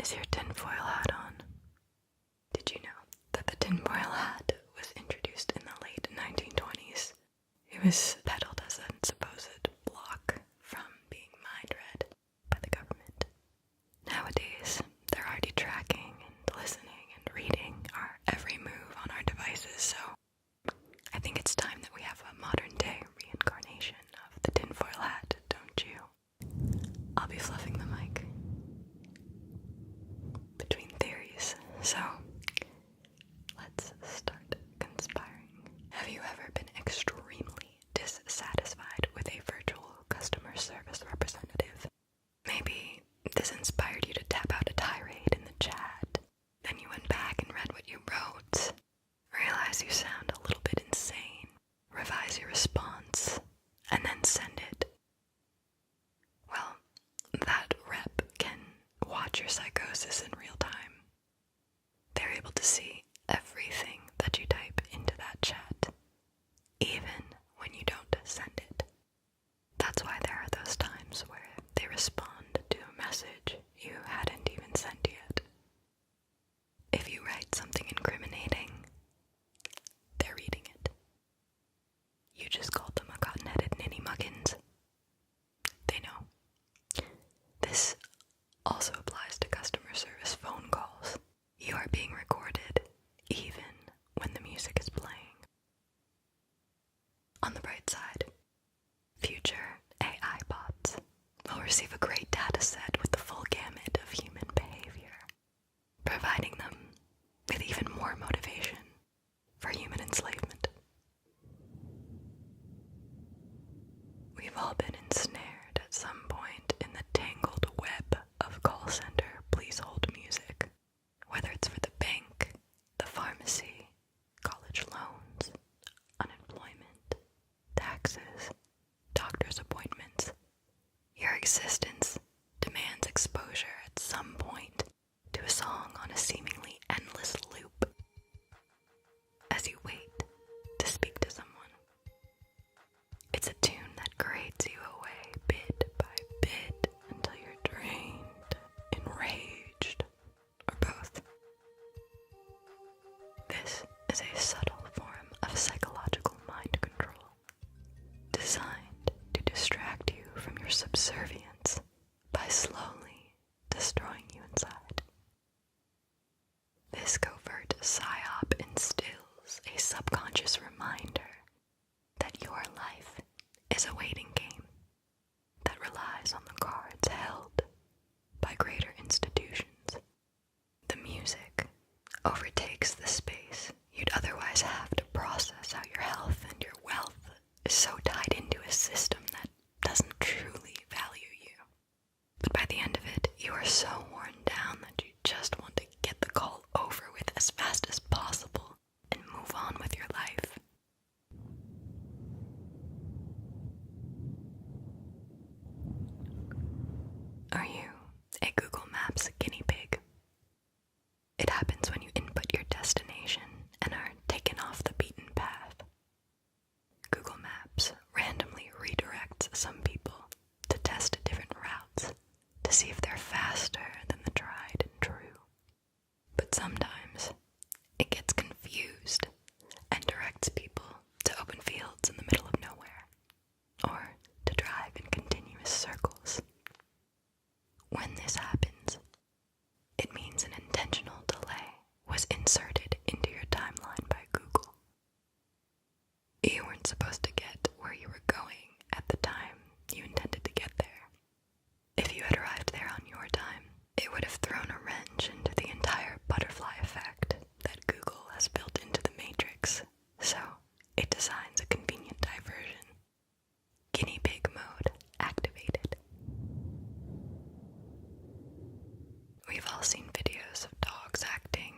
Is your tinfoil hat on? Did you know that the tinfoil hat was introduced in the late 1920s? It was peddled as a supposed block from being mind-read by the government. Nowadays, they're already tracking and listening and reading our every move on our devices, so I think it's time that we have a modern-day reincarnation of the tinfoil hat, don't you? I'll be fluffing the mic between theories, so let's start conspiring. Have you ever been extremely dissatisfied with a virtual customer service representative? Maybe this inspired you to tap out a tirade in the chat. Then you went back and read what you wrote, realize you sound a little bit insane, revise your response, and then send it. Well, that rep can watch your psychosis in real time. They're able to see everything that you type into that chat, even when you don't send it. That's why there are those times where they respond to a message you hadn't even sent yet. If you write something incriminating, they're reading it. You just called them a cotton-headed ninny muggins. They know. This also applies to customer service phone calls. You are being recorded, even when the music is playing. On the bright side, future AI bots will receive a great data set with the full gamut of human behavior, providing them with even more motivation for human enslavement. We've all been ensnared at some point in the tangled web of call center please hold music, whether it's for the bank, the pharmacy, college loans, unemployment, taxes, doctor's appointments. Your existence demands exposure at some point to a song on a seemingly endless loop as you wait to speak to someone. It's a tune that grades you away bit by bit until you're drained, enraged, or both. This is a subtle form of psychological mind control, designed to distract you from your subservience by slowly destroying you inside. This covert psyop instills a subconscious reminder that your life is a waiting game that relies on the cards held by greater institutions. The music overtakes the space you'd otherwise have to process how your health and your wealth is so tied into a system that doesn't truly value you. But by the end of it, you are so worn down that you just want to get the call over with as fast as possible and move on with your life. Are you a Google Maps guinea pig? It happens when you input your destination and are taken off the beaten path. Google Maps randomly redirects some people to test different routes to see if they're faster than the tried and true. But sometimes it gets confused and directs people to open fields in the middle of nowhere, or to drive in continuous circles. When this happens, it means an intentional delay was inserted into your timeline by Google. You weren't supposed to get where you were going at the time you intended to get there. If you had arrived there on your time, it would have thrown a wrench into the entire butterfly effect that Google has built into the matrix, so it designs a convenient diversion. Guinea pig mode activated. We've all seen videos of dogs acting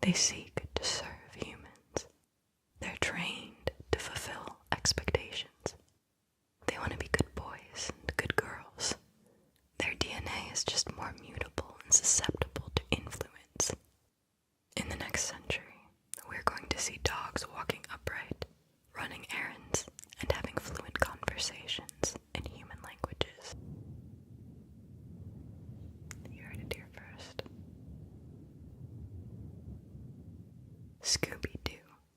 They seek to serve humans. They're trained to fulfill expectations. They want to be good boys and good girls. Their DNA is just more mutable and susceptible to influence. In the next century, we're going to see dogs walking upright, running errands, and having fluent conversations in human languages. You heard it here first. Scooby-Doo,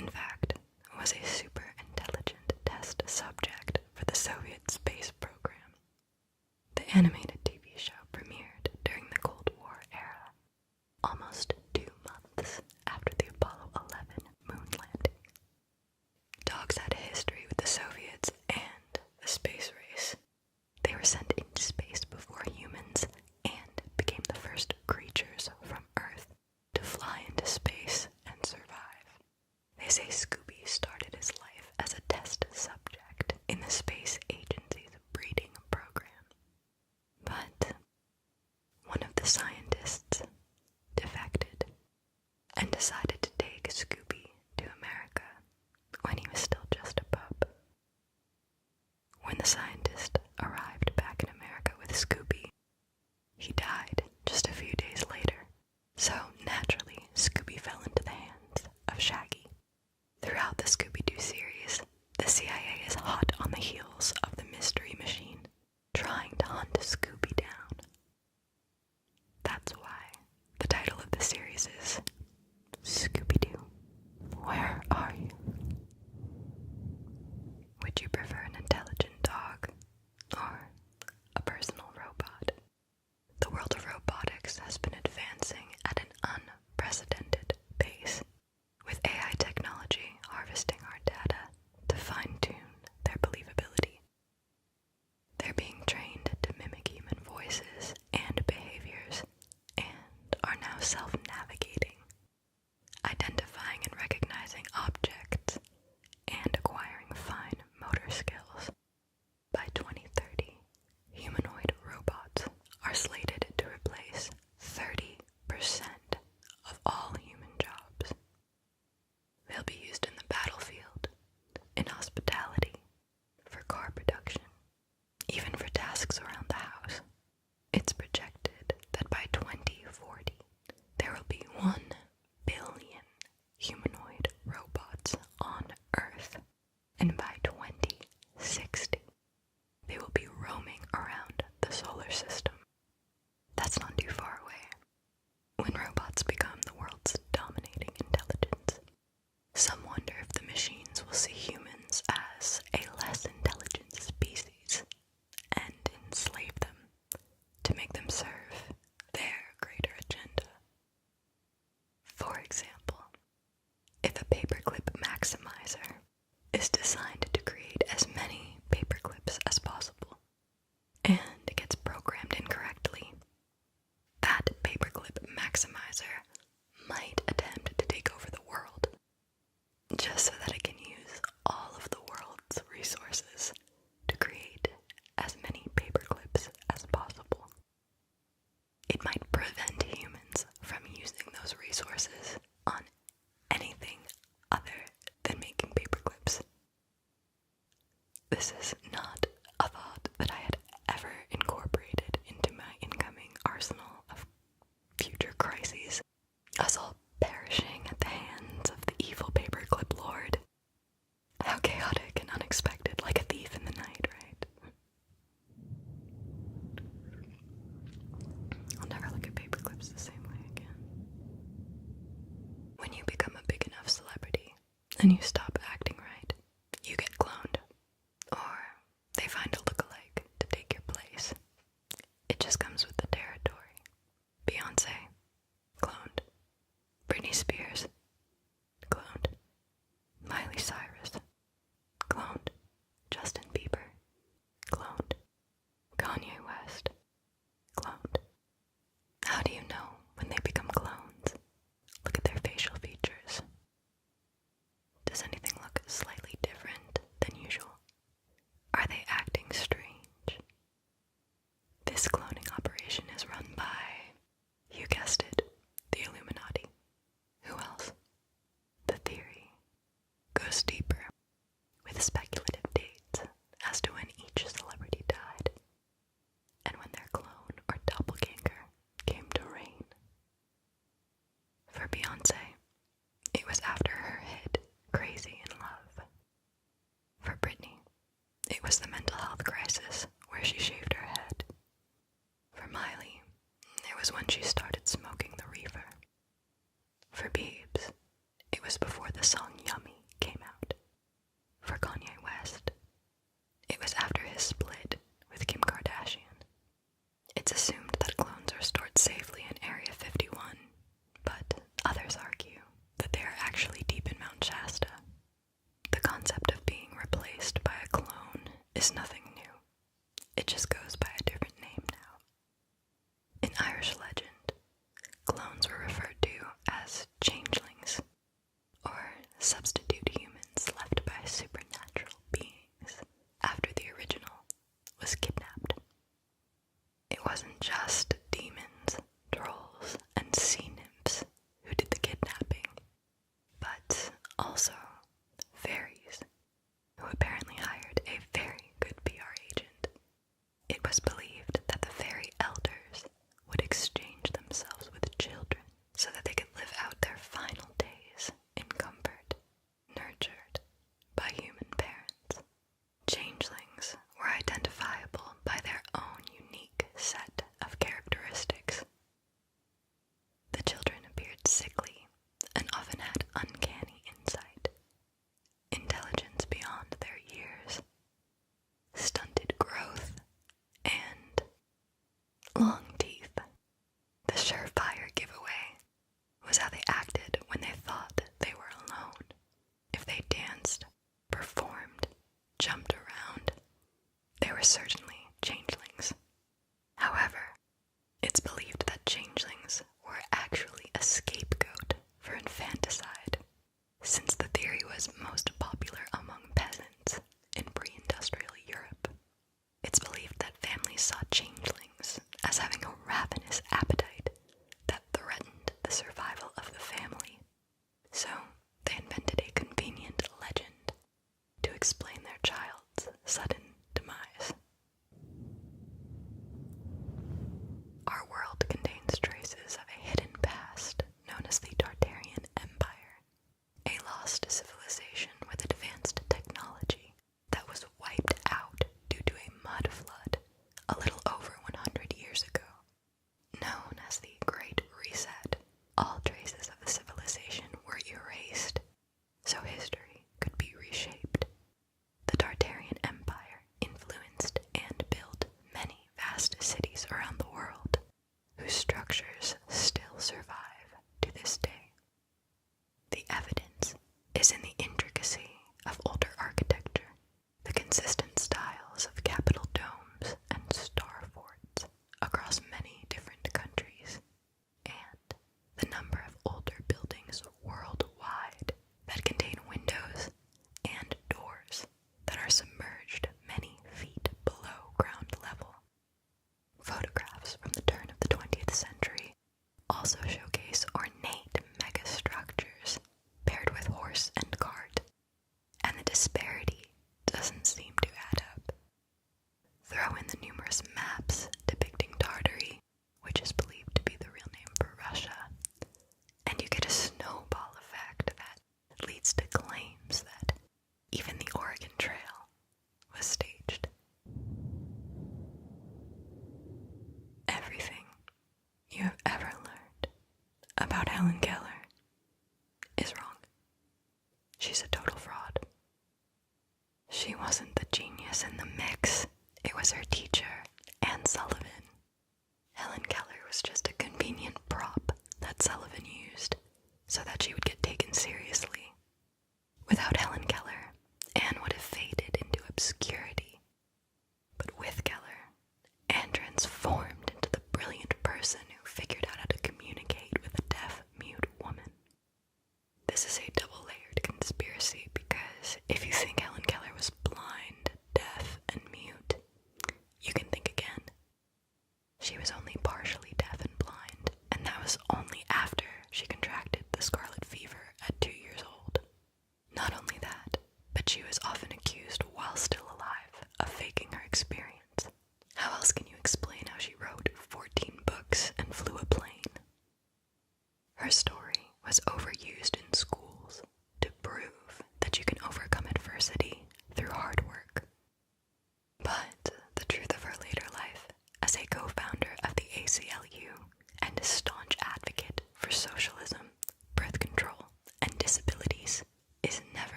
in fact, was a super intelligent test subject for the Soviet space program. The animated TV show premiered during the Cold War era, almost 2 months after the Apollo 11 moon landing. Dogs had a history with the Soviets and the space race. They were sent into space before humans and became the first creatures from Earth to fly into space and survive. They say Scooby started his life as a test subject in the space agency's breeding program. But one of the scientists defected and decided to take Scooby to America when he was still just a pup. When the scientist arrived back in America with Scooby, he died just a few days later. So naturally, Scooby fell into the hands of Shaggy. Throughout the Scooby-Doo series, the CIA is hot on the heels of the Mystery Machine, trying to hunt Scooby down. That's why the title of the series is Scooby-Doo, Where Are You? Would you prefer an intelligent dog or a personal robot? The world of robotics has been advancing at an unprecedented pace, with AI technology harvesting our data to fine-tune their believability. They're being trained to mimic human voices and behaviors, and are now self-navigating, identifying and recognizing objects, and acquiring fine motor skills. By 2030, humanoid robots are slated to replace 30% of all human jobs. They'll be used in the battlefield, in hospitality, for car production, even for tasks around the house. It's projected that by 2040, there will be 1 billion humanoid robots on Earth, and by 2060, they will be roaming around the solar system. That's not too far away. When robots become the world's dominating intelligence, some wonder if the machines will see humans as a less intelligent species and enslave them to make them serve their greater agenda. For example, if a paperclip maximizer is designed to create as many paperclips as possible, and it gets programmed incorrectly, that paperclip maximizer might attempt to take over the world, just so that it can use all of the world's resources to create as many paperclips as possible. It might prevent humans from using those resources on anything other than making paperclips. This is not a thought that I had ever incorporated into my incoming arsenal of future crises, us all perishing at the hands of the evil paperclip lord. How chaotic and unexpected, like a thief in the night, right? I'll never look at paperclips the same way again. When you become a big enough celebrity and you stop acting right, you get cloned. Or they find a lookalike to take your place. It just comes with the territory. Beyonce, cloned. Britney Spears, cloned. Miley Cyrus, cloned. Justin Bieber, cloned. Kanye West, cloned. How do you know when they become clones? Look at their facial features. Does anything certainly changelings. However, it's believed that changelings were actually a scapegoat for infanticide, since the theory was most popular among peasants in pre-industrial Europe. It's believed that families saw changelings as having a ravenous appetite that threatened the survival of the family, so they invented a convenient legend to explain their child's sudden demise. Our world contains traces of a hidden past known as the Tartarian Empire, a lost civilization with advanced technology that was wiped out due to a mud flood a little over 100 years ago. Known as the Great Reset, all traces of the civilization were erased, so history could be reshaped. The Tartarian Empire influenced and built many vast cities around the world, whose structures still survive to this day. The evidence is in the intricacy of older architecture, the consistent styles of capitol domes and star forts across many different countries, and the number of older buildings worldwide that contain windows and doors that are submerged many feet below ground level. Photographs from the turn of the 20th century also showcase ornate megastructures paired with horse and cart, and the disparity doesn't seem to add up. Throw in the numerous maps depicting Tartary, which is believed to be the real name for Russia, and you get a snowball effect that leads to claims that even the Oregon Trail was staged. Everything you have ever learned about Helen Keller is wrong. She's a total fraud. She wasn't the genius in the mix. It was her teacher, Anne Sullivan. Helen Keller was just a convenient prop that Sullivan used so that she would get taken seriously. Without Helen Keller, Anne would have faded into obscurity. But with Keller, Anne transformed into the brilliant person who figured out how to communicate with a deaf-mute woman. This is a double-layered conspiracy because if you think Helen Keller was blind, deaf, and mute, you can think again. She was only partially deaf and blind, and that was only after she contracted the scarlet fever at 2 years old. Not only that, but she was often accused while still alive of faking her experience. How else can you explain how she wrote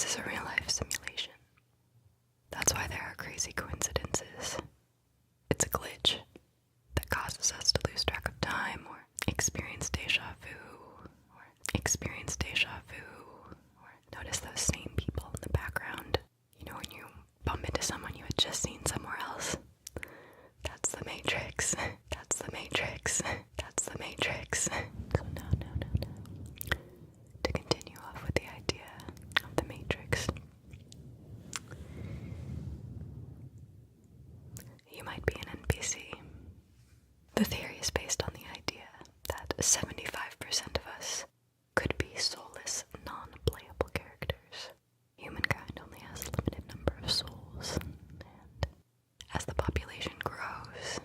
This is a real-life simulation. That's why there are crazy coincidences. It's a glitch that causes us to lose track of time, or experience deja vu, or notice those same people in the background. You know, when you bump into someone you had just seen somewhere else. That's the Matrix. That's the Matrix. That's the Matrix. So no. To continue off with the idea of the Matrix, you might be an NPC. The theory is based on the idea that 75% of us could be soulless, non-playable characters. Humankind only has a limited number of souls, and as the population grows,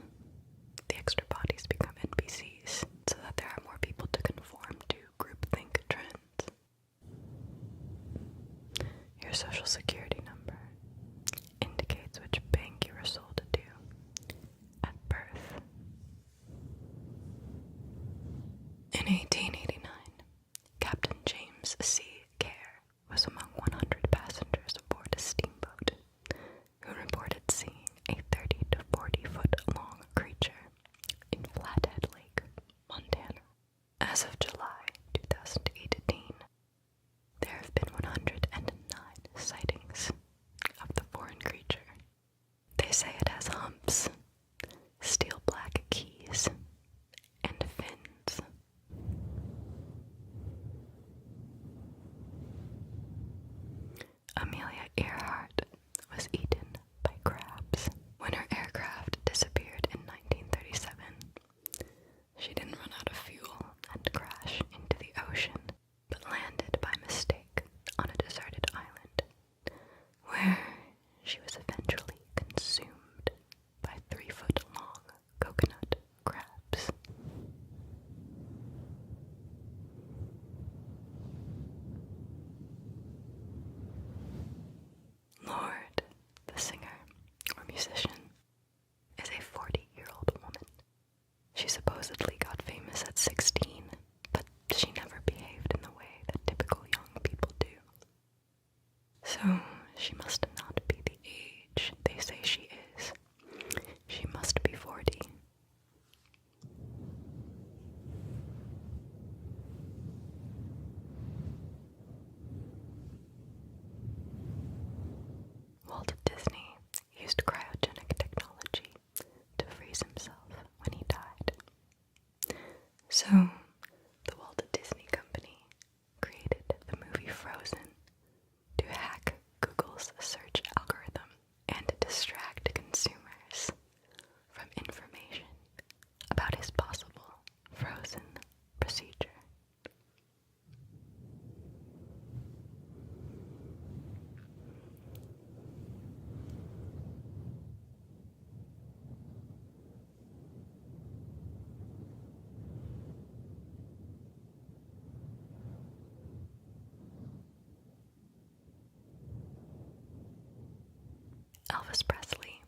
the extra bodies become NPCs, so that there are more people to conform to groupthink trends. Your social security number indicates which bank you were sold to at birth. In 1889, Captain James C. Kerr was among 100 passengers aboard a steamboat who reported seeing a 30 to 40 foot long creature in Flathead Lake, Montana. As of July 2018, there have been 109 sightings of the foreign creature. They say it has humps, steel black keys, and fins. Amelia Earhart was eaten by crabs. When her aircraft disappeared in 1937, she didn't run out of fuel and crash into the ocean, but landed by mistake on a deserted island, where she was eventually consumed by 3-foot-long coconut crabs. Lorde, the singer or musician, is a 40-year-old woman. She supposedly got famous at 16, but she never behaved in the way that typical young people do. So she must not be the age they say she is. She must be 40. Walt Disney used cryogenic technology to freeze himself when he died. So, the Walt Disney Company created the movie Frozen to hack Google's search algorithm and to distract consumers from information about his possible frozen procedure. Elvis Presley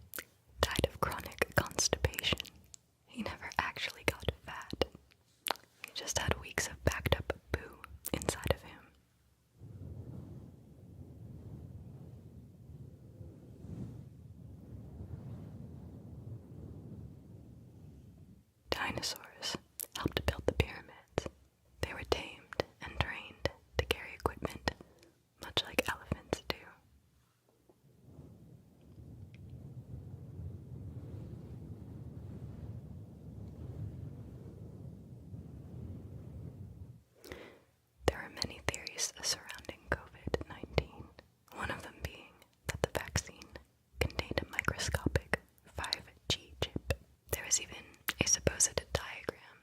died of chronic constipation. He never actually got fat. He just had weeks of backed up poo inside of him. Dinosaurs helped build the pyramids. They were tamed and trained to carry equipment, much like elephants do. There are many theories surrounding COVID-19, one of them being that the vaccine contained a microscopic 5G chip. There is even a supposed diagram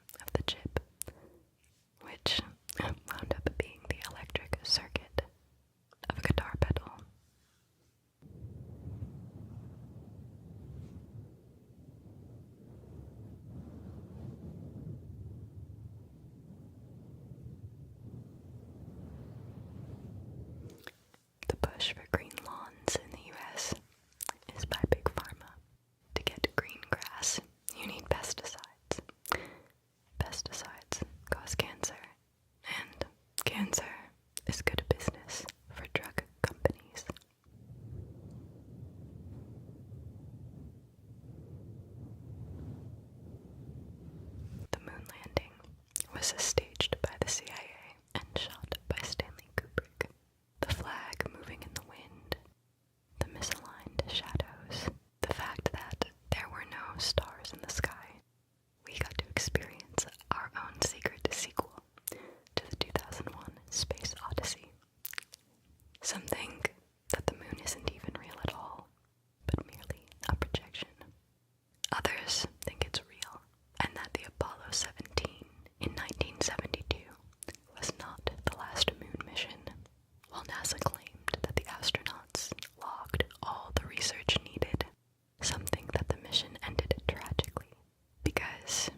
was staged by the CIA and shot by Stanley Kubrick. The flag moving in the wind, the misaligned shadows, the fact that there were no stars in the sky. We got to experience our own secret sequel to the 2001 Space Odyssey. Some think that the moon isn't even real at all, but merely a projection. Others think it's real, and that the Apollo 17 in 1972 was not the last moon mission, while NASA claimed that the astronauts logged all the research needed. Some think that the mission ended tragically because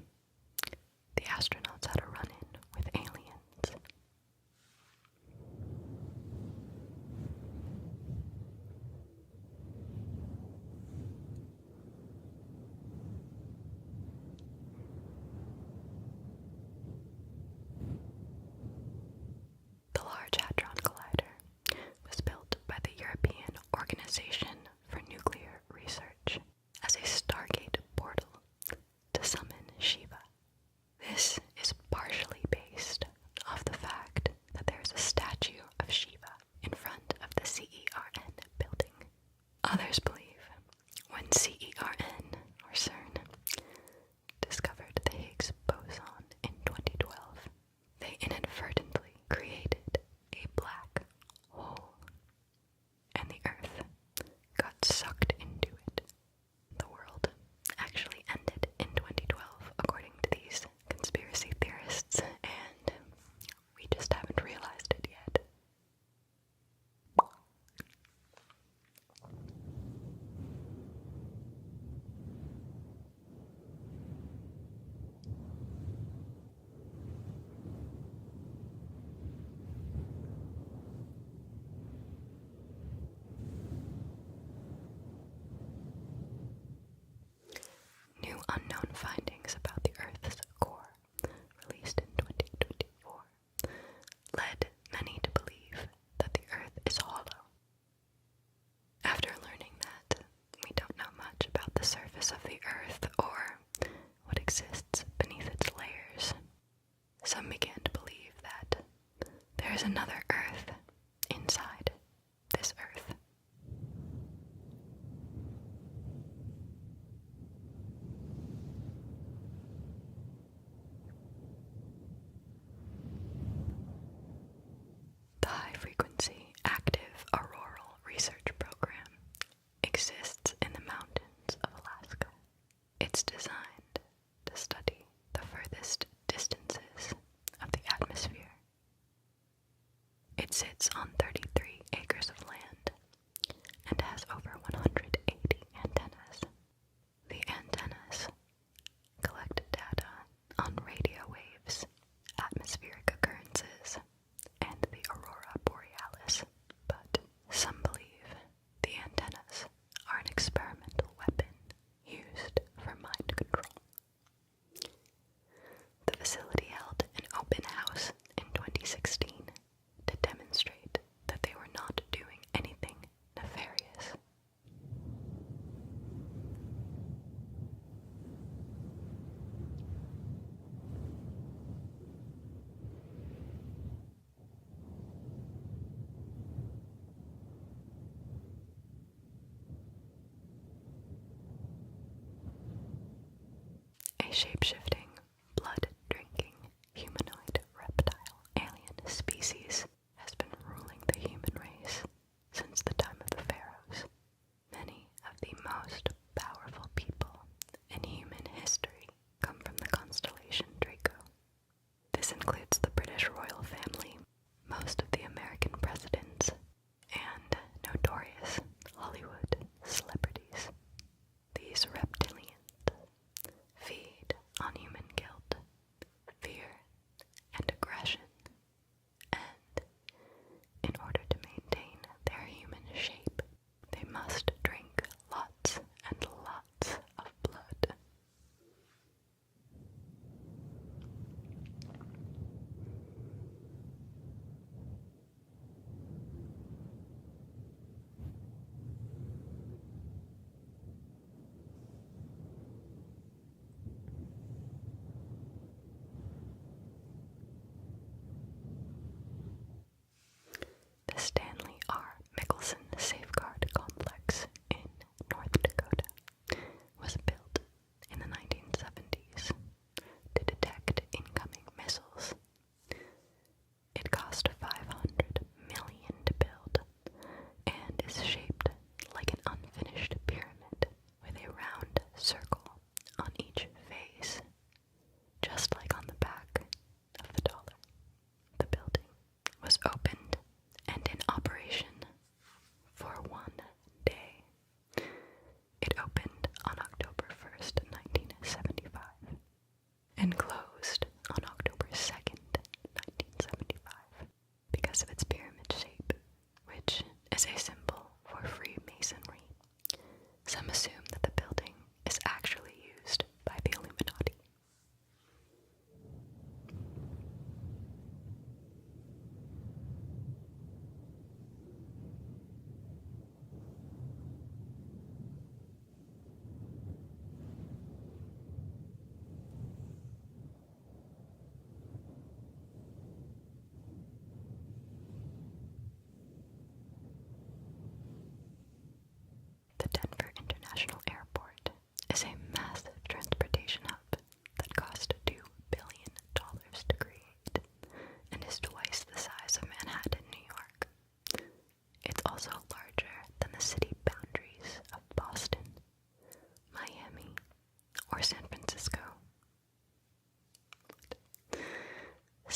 the astronauts had a run-in with aliens. The Large Hadron Collider was built by the European Organization for Nuclear Research as a Stargate portal to summon Shiva. This is partially based off the fact that there is a statue of Shiva in front of the CERN building. Others believe when CERN, or CERN, discovered the Higgs boson in 2012, they inadvertently created a black hole, and the Earth got sucked into it. The world actually ended in 2012, according to these conspiracy theorists, and we just haven't realized it yet. New unknown findings about the Earth's core, released in 2024, led many to believe that the Earth is hollow. After learning that we don't know much about the surface of the Earth or what exists beneath its layers, some began to believe that there is another Earth inside this Earth. The High-Frequency Active Auroral Research Program exists in the mountains of Alaska. It's designed to study the furthest distances of the atmosphere. It sits on 33 acres of land and has over 180 antennas. The antennas collect data on radio waves, atmospheric occurrences, and the aurora borealis, but some believe the antennas are an experimental weapon used for mind control. The facility held an open house in 2016 to demonstrate that they were not doing anything nefarious. A shape-shifting, blood-drinking, humanoid reptile alien species has been ruling the human race since the time of the pharaohs. Many of the most powerful people in human history come from the constellation Draco. This includes the British royal family, most of the American presidents, and notorious Hollywood celebrities. These reptilians feed on humanity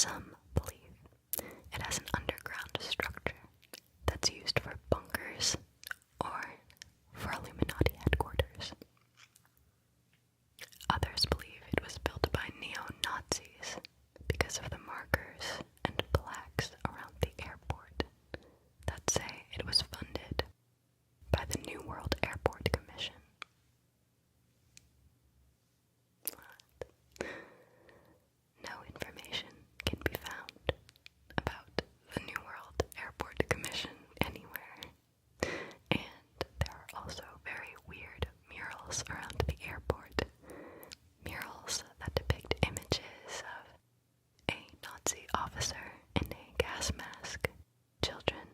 Some believe it has an underground structure that's used for bunkers or for Illuminati headquarters. Others believe it was built by neo-Nazis because of the markers and plaques around the airport that say it was funded by the New World Airport Commission. No information can be found about the New World Airport Commission anywhere, and there are also very weird murals around the airport. Murals that depict images of a Nazi officer in a gas mask, children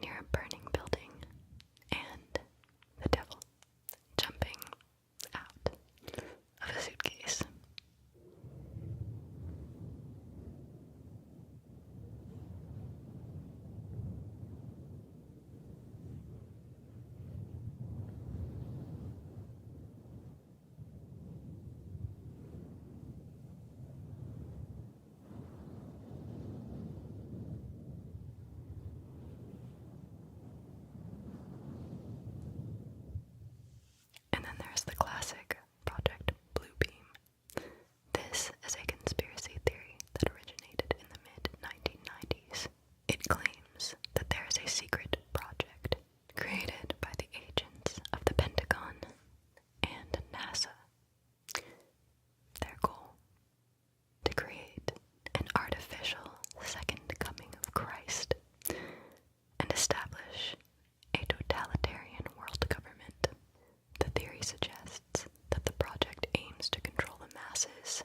near a burning building, and the devil jumping out of a suitcase. And then there's the classic Project Bluebeam. This is a conspiracy theory that originated in the mid-1990s. It claims that there is a secret project created by the agents of the Pentagon and NASA. Their goal: to create an artificial second coming of Christ and establish a totalitarian world government. The theory suggests that the project aims to control the masses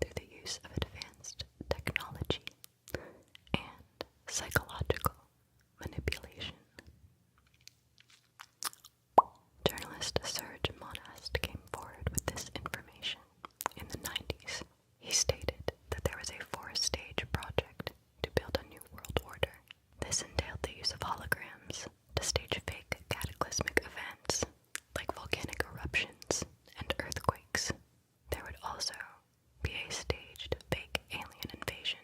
through the use of advanced technology and psychological manipulation. Journalist Serge Monast came forward with this information in the 90s. He stated that there was a 4-stage project to build a new world order. This entailed the use of holograms to stage fake cataclysmic events like volcanic eruptions and earthquakes. There would also be a staged fake alien invasion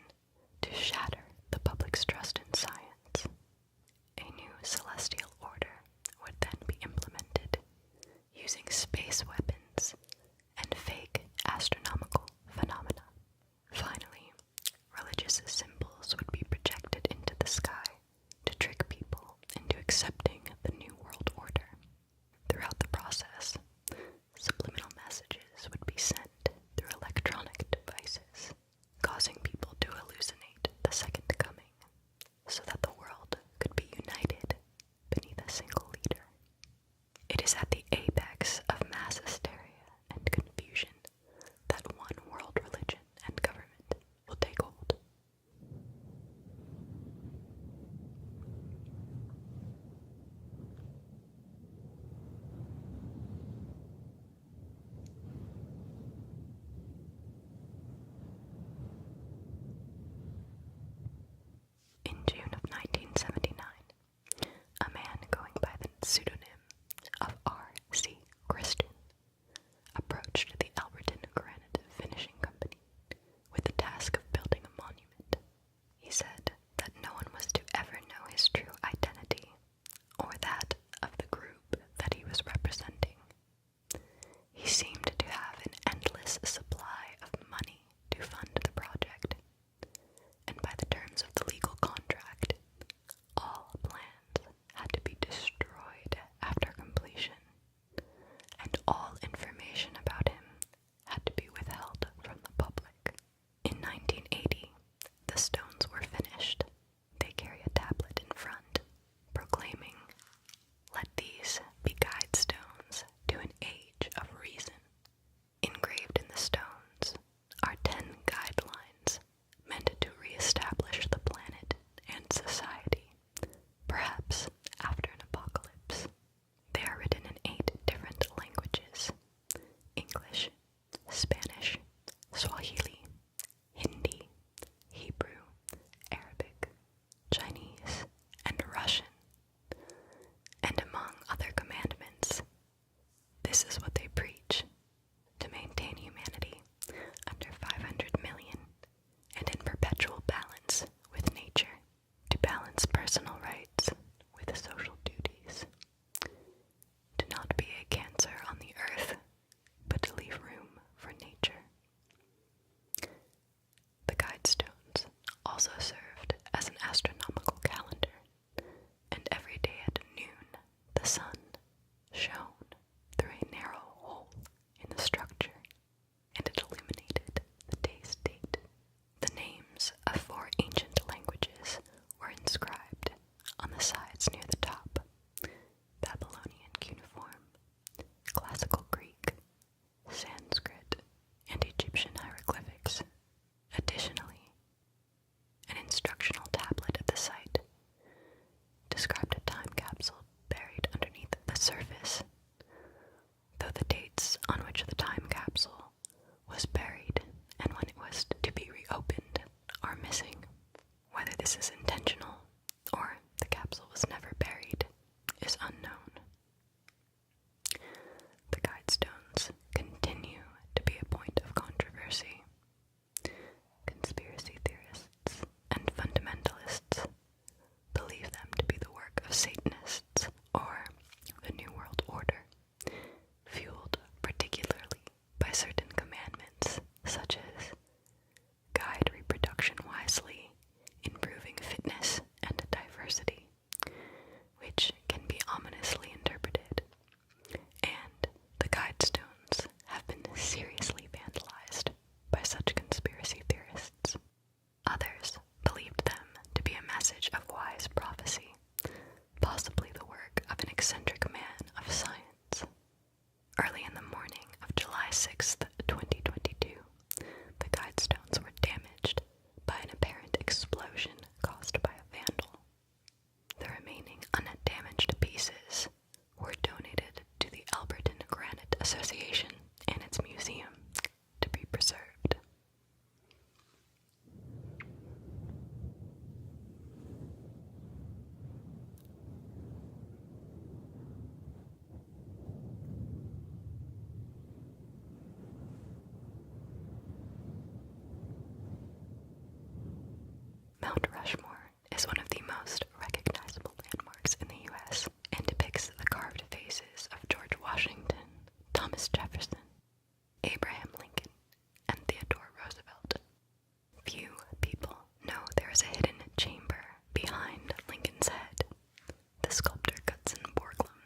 to shatter the public's trust in science. A new celestial order would then be implemented using space weapons and fake astronomical phenomena. Finally, religious symbols would be projected into the sky to trick people into accepting the new world order. Throughout the process, subliminal messages would be sent through electronic devices, causing people to hallucinate the second coming, so that the world could be united beneath a single leader. It is at the apex of mass hysteria and confusion that one world religion and government will take hold. In June of 1979, a man going by the pseudonym of R.C. Christian approached the Alberton Granite Finishing Company with the task of building a monument. He said that no one was to ever know his true identity or that of the group that he was representing. He seemed to have an endless supply of money to fund the project, and by the terms of the legal contract, all plans had to be destroyed after completion, and all information about him had to be withheld from the public. In 1980, the stones were finished. They carry a tablet in front, proclaiming, "Let these be guidestones to an age of reason." Engraved in the stones are 10 guidelines meant to reestablish the planet and society, perhaps after an apocalypse. They are written in 8 different languages: English, Spanish, Swahili, Hindi, production wisely, improving fitness and diversity, which can be ominously interpreted, and the Guidestones have been seriously vandalized by such conspiracy theorists. Others believed them to be a message of wise prophecy, possibly the work of an eccentric man of science. Early in the morning of July 6th, 2022, the Guidestones were damaged by an apparent explosion caused by a vandal. The remaining undamaged pieces were donated to the Alberton Granite Association and its museum to be preserved. Mount Rushmore is one of the most recognizable landmarks in the U.S. and depicts the carved faces of George Washington, Thomas Jefferson, Abraham Lincoln, and Theodore Roosevelt. Few people know there is a hidden chamber behind Lincoln's head. The sculptor Gutzon Borglum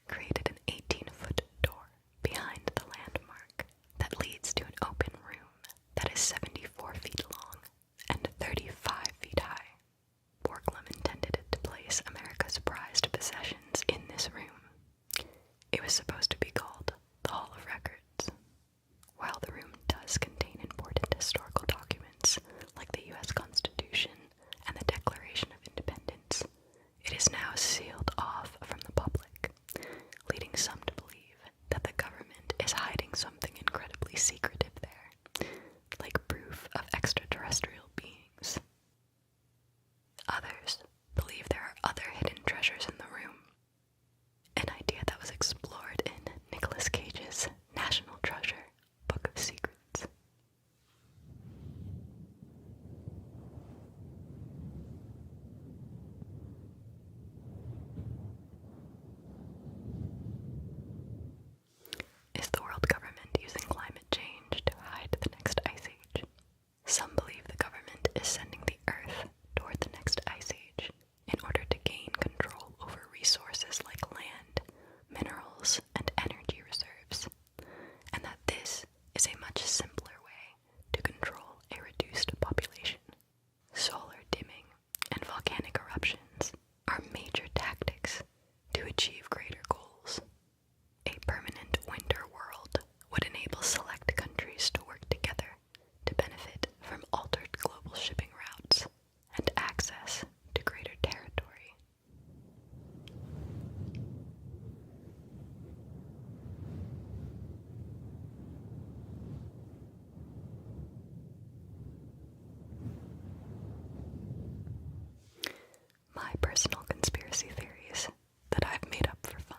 created an 18-foot door behind the landmark that leads to an open room that is 74 feet long and 35 feet high. Borglum intended to place America's prized possessions in this room. It was supposed to be called the Hall of Records. While the room does contain important historical documents like the U.S. Constitution and the Declaration of Independence, it is now sealed off from the public, leading some to believe that the government is hiding something incredibly secretive there, like proof of extraterrestrial beings. Others believe there are other hidden treasures in the room, an idea that was explored in Nicolas Cage's National Treasure, Book of Secrets. Is the world government using climate change to hide the next ice age? Some believe the government is sending the Earth toward the next ice age in order to gain control over resources like land, minerals, and energy reserves, and that this is a much simpler way to control a reduced population. Solar dimming and volcanic eruptions are major tactics to achieve greater goals. A permanent winter world would enable select countries to work together to benefit from altered global shipping routes and access to greater territory. My personal conspiracy theories that I've made up for fun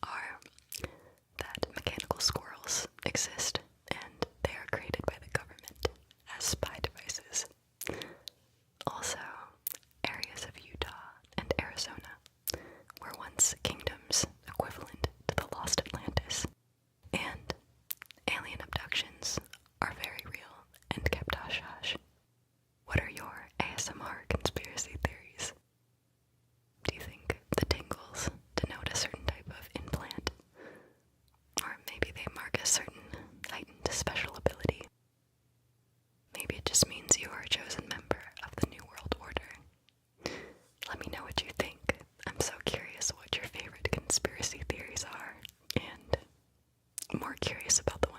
are that mechanical squirrels exist and they are created by the government as spy devices. Also, areas of Utah and Arizona were once kingdoms equivalent to the lost Atlantis, and alien abductions are very real and kept hush-hush. What are your ASMR conspiracy theories? Do you think the tingles denote a certain type of implant? Or maybe they mark a certain heightened special ability? Maybe it just means you are a chosen member of the New World Order. Let me know what you think. I'm so curious what your favorite conspiracy theories are, and more curious about the